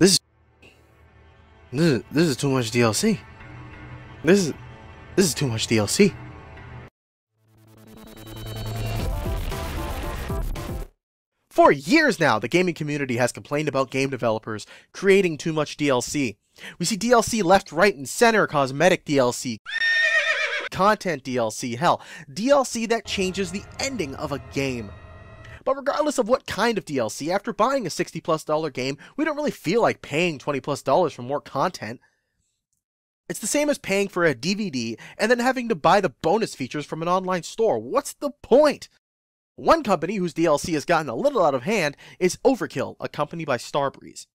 This is too much DLC. This is too much DLC. For years now, the gaming community has complained about game developers creating too much DLC. We see DLC left, right, and center, cosmetic DLC, content DLC, hell, DLC that changes the ending of a game. But regardless of what kind of DLC, after buying a $60+ game, we don't really feel like paying $20+ for more content. It's the same as paying for a DVD and then having to buy the bonus features from an online store. What's the point? One company whose DLC has gotten a little out of hand is Overkill, a company by Starbreeze.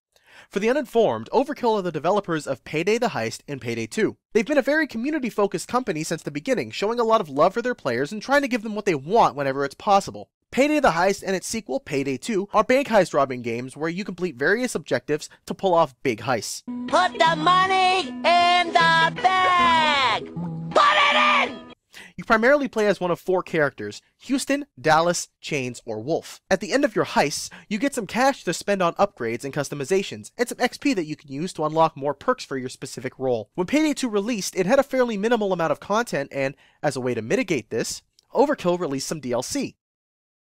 For the uninformed, Overkill are the developers of Payday the Heist and Payday 2. They've been a very community-focused company since the beginning, showing a lot of love for their players and trying to give them what they want whenever it's possible. Payday the Heist and its sequel, Payday 2, are bank heist robbing games where you complete various objectives to pull off big heists. Put the money in the bag! Put it in! You primarily play as one of 4 characters: Houston, Dallas, Chains, or Wolf. At the end of your heists, you get some cash to spend on upgrades and customizations, and some XP that you can use to unlock more perks for your specific role. When Payday 2 released, it had a fairly minimal amount of content, and as a way to mitigate this, Overkill released some DLC.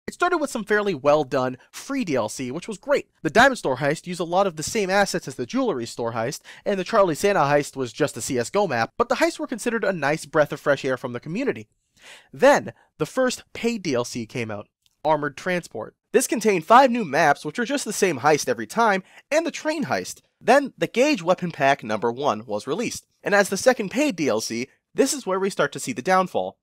It started with some fairly well done, free DLC, which was great. The Diamond Store heist used a lot of the same assets as the Jewelry Store heist, and the Charlie Santa heist was just a CSGO map, but the heists were considered a nice breath of fresh air from the community. Then, the first paid DLC came out, Armored Transport. This contained 5 new maps, which were just the same heist every time, and the train heist. Then, the Gauge Weapon Pack number 1 was released, and as the second paid DLC, this is where we start to see the downfall.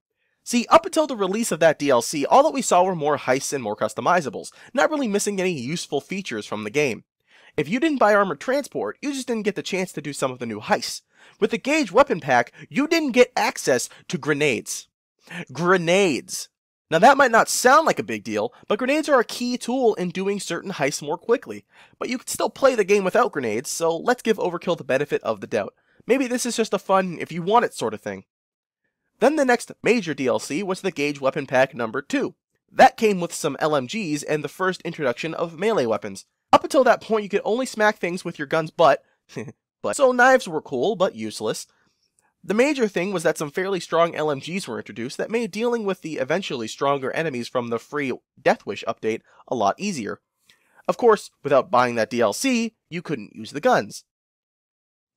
See, up until the release of that DLC, all that we saw were more heists and more customizables, not really missing any useful features from the game. If you didn't buy Armored Transport, you just didn't get the chance to do some of the new heists. With the Gauge Weapon Pack, you didn't get access to grenades. Grenades! Now that might not sound like a big deal, but grenades are a key tool in doing certain heists more quickly. But you can still play the game without grenades, so let's give Overkill the benefit of the doubt. Maybe this is just a fun if you want it sort of thing. Then the next major DLC was the Gauge Weapon Pack number 2. That came with some LMGs and the first introduction of melee weapons. Up until that point you could only smack things with your gun's butt, so knives were cool but useless. The major thing was that some fairly strong LMGs were introduced that made dealing with the eventually stronger enemies from the free Death Wish update a lot easier. Of course, without buying that DLC, you couldn't use the guns.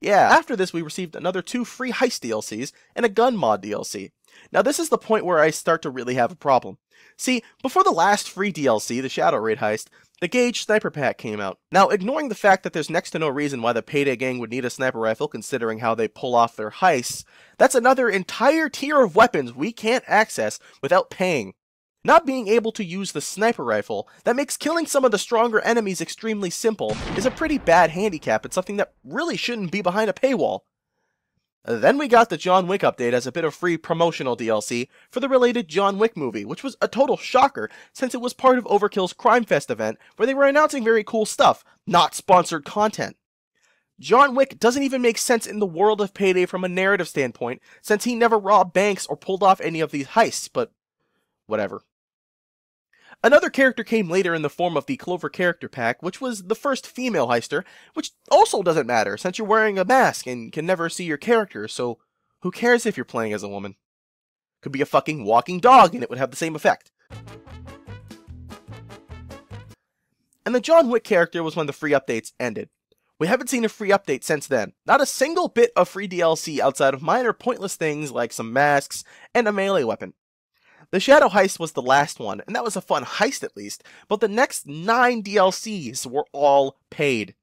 Yeah, after this we received another 2 free heist DLCs and a gun mod DLC. Now this is the point where I start to really have a problem. See, before the last free DLC, the Shadow Raid heist, the Gauge Sniper Pack came out. Now, ignoring the fact that there's next to no reason why the Payday gang would need a sniper rifle considering how they pull off their heists, that's another entire tier of weapons we can't access without paying. Not being able to use the sniper rifle, that makes killing some of the stronger enemies extremely simple, is a pretty bad handicap and something that really shouldn't be behind a paywall. Then we got the John Wick update as a bit of free promotional DLC for the related John Wick movie, which was a total shocker since it was part of Overkill's Crime Fest event where they were announcing very cool stuff, not sponsored content. John Wick doesn't even make sense in the world of Payday from a narrative standpoint since he never robbed banks or pulled off any of these heists, but whatever. Another character came later in the form of the Clover Character Pack, which was the first female heister, which also doesn't matter since you're wearing a mask and can never see your character, so who cares if you're playing as a woman? Could be a fucking walking dog and it would have the same effect. And the John Wick character was when the free updates ended. We haven't seen a free update since then. Not a single bit of free DLC outside of minor pointless things like some masks and a melee weapon. The Shadow Heist was the last one, and that was a fun heist at least, but the next 9 DLCs were all paid.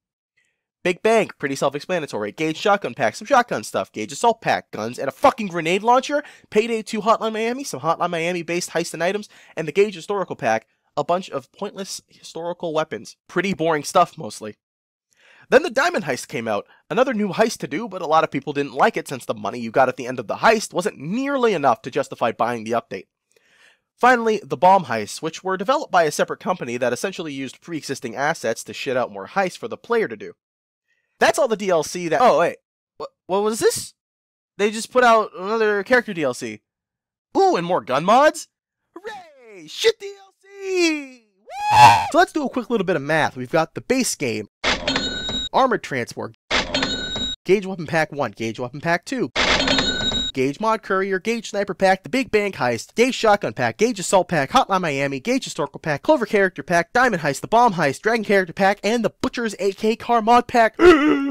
Big Bang, pretty self-explanatory. Gauge Shotgun Pack, some shotgun stuff. Gauge Assault Pack, guns, and a fucking grenade launcher. Payday 2 Hotline Miami, some Hotline Miami-based heist and items, and the Gauge Historical Pack, a bunch of pointless historical weapons. Pretty boring stuff, mostly. Then the Diamond Heist came out, another new heist to do, but a lot of people didn't like it since the money you got at the end of the heist wasn't nearly enough to justify buying the update. Finally, the Bomb Heists, which were developed by a separate company that essentially used pre-existing assets to shit out more heists for the player to do. That's all the DLC that— oh wait, what was this? They just put out another character DLC. Ooh, and more gun mods? Hooray! Shit DLC! Woo! So let's do a quick little bit of math. We've got the base game, Armored Transport, Gauge Weapon Pack 1, Gauge Weapon Pack 2, Gauge Mod Courier, Gauge Sniper Pack, the Big Bank Heist, Gauge Shotgun Pack, Gauge Assault Pack, Hotline Miami, Gauge Historical Pack, Clover Character Pack, Diamond Heist, the Bomb Heist, Dragon Character Pack, and the Butcher's AK Car Mod Pack. Oh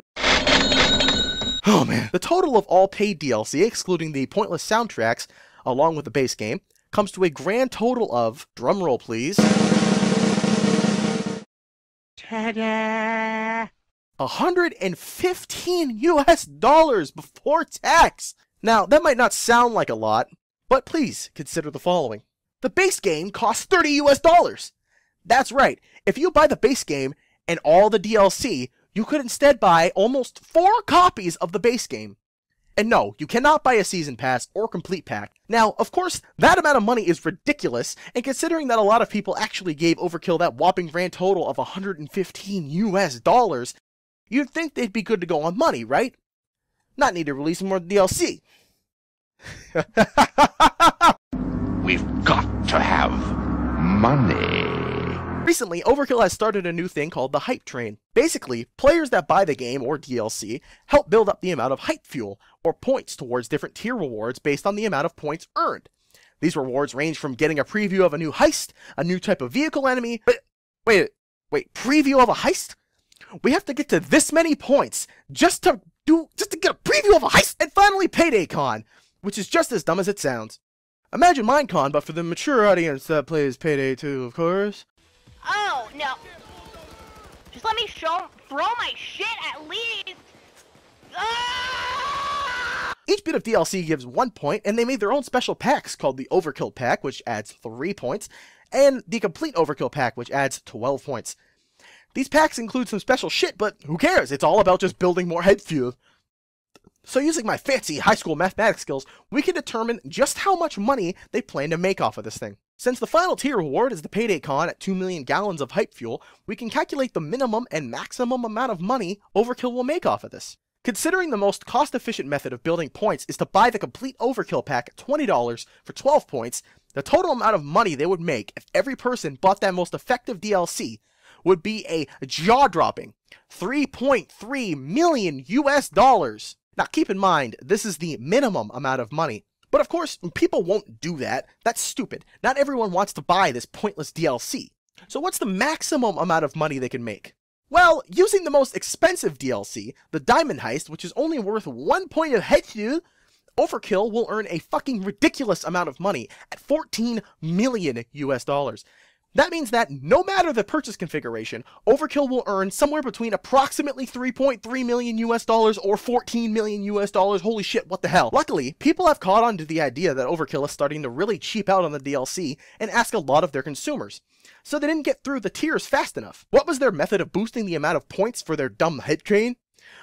man. The total of all paid DLC, excluding the pointless soundtracks, along with the base game, comes to a grand total of, drumroll please, Ta-da! $115 before tax! Now, that might not sound like a lot, but please consider the following. The base game costs $30. That's right, if you buy the base game and all the DLC, you could instead buy almost 4 copies of the base game. And no, you cannot buy a season pass or complete pack. Now, of course, that amount of money is ridiculous, and considering that a lot of people actually gave Overkill that whopping grand total of $115, you'd think they'd be good to go on money, right? Not need to release more DLC. We've got to have money. Recently, Overkill has started a new thing called the Hype Train. Basically, players that buy the game or DLC help build up the amount of hype fuel, or points, towards different tier rewards based on the amount of points earned. These rewards range from getting a preview of a new heist, a new type of vehicle enemy, but wait, preview of a heist? We have to get to this many points just to get a preview of a heist, and finally Payday Con, which is just as dumb as it sounds. Imagine Minecon, but for the mature audience that plays Payday 2, of course. Oh, no. Just let me throw my shit at least. Ah! Each bit of DLC gives 1 point, and they made their own special packs called the Overkill Pack, which adds 3 points, and the Complete Overkill Pack, which adds 12 points. These packs include some special shit, but who cares? It's all about just building more head fuel. So using my fancy high school mathematics skills, we can determine just how much money they plan to make off of this thing. Since the final tier reward is the Payday Con at 2 million gallons of hype fuel, we can calculate the minimum and maximum amount of money Overkill will make off of this. Considering the most cost-efficient method of building points is to buy the Complete Overkill Pack at $20 for 12 points, the total amount of money they would make if every person bought that most effective DLC would be a jaw-dropping $3.3 million US. Now keep in mind, this is the minimum amount of money. But of course, people won't do that. That's stupid. Not everyone wants to buy this pointless DLC. So what's the maximum amount of money they can make? Well, using the most expensive DLC, the Diamond Heist, which is only worth 1 point of head fuel, Overkill will earn a fucking ridiculous amount of money at $14 million US. That means that no matter the purchase configuration, Overkill will earn somewhere between approximately $3.3 million US or $14 million US. Holy shit, what the hell? Luckily, people have caught on to the idea that Overkill is starting to really cheap out on the DLC and ask a lot of their consumers. So they didn't get through the tiers fast enough. What was their method of boosting the amount of points for their dumb head train?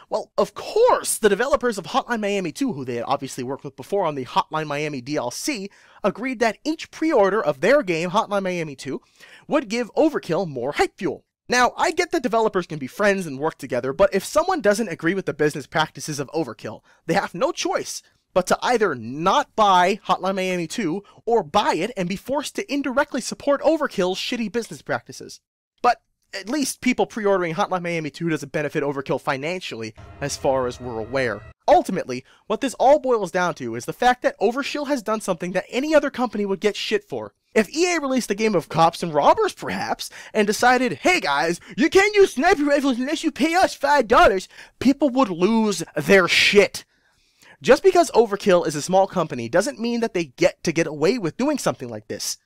Well, of course, the developers of Hotline Miami 2, who they had obviously worked with before on the Hotline Miami DLC, agreed that each pre-order of their game, Hotline Miami 2, would give Overkill more hype fuel. Now, I get that developers can be friends and work together, but if someone doesn't agree with the business practices of Overkill, they have no choice but to either not buy Hotline Miami 2, or buy it and be forced to indirectly support Overkill's shitty business practices. But at least people pre-ordering Hotline Miami 2 doesn't benefit Overkill financially, as far as we're aware. Ultimately, what this all boils down to is the fact that Overkill has done something that any other company would get shit for. If EA released a game of cops and robbers, perhaps, and decided, hey guys, you can't use sniper rifles unless you pay us $5, people would lose their shit. Just because Overkill is a small company doesn't mean that they get to get away with doing something like this.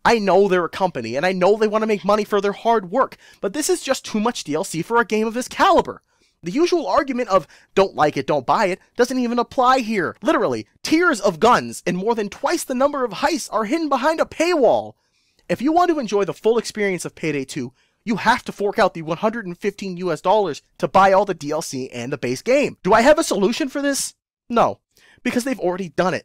I know they're a company, and I know they want to make money for their hard work, but this is just too much DLC for a game of this caliber. The usual argument of, don't like it, don't buy it, doesn't even apply here. Literally, tiers of guns and more than twice the number of heists are hidden behind a paywall. If you want to enjoy the full experience of Payday 2, you have to fork out the $115 US to buy all the DLC and the base game. Do I have a solution for this? No, because they've already done it.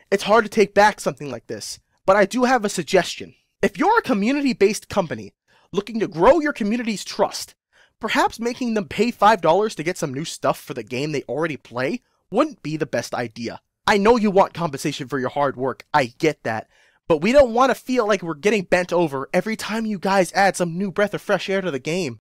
It's hard to take back something like this, but I do have a suggestion. If you're a community-based company looking to grow your community's trust, perhaps making them pay $5 to get some new stuff for the game they already play wouldn't be the best idea. I know you want compensation for your hard work, I get that, but we don't want to feel like we're getting bent over every time you guys add some new breath of fresh air to the game.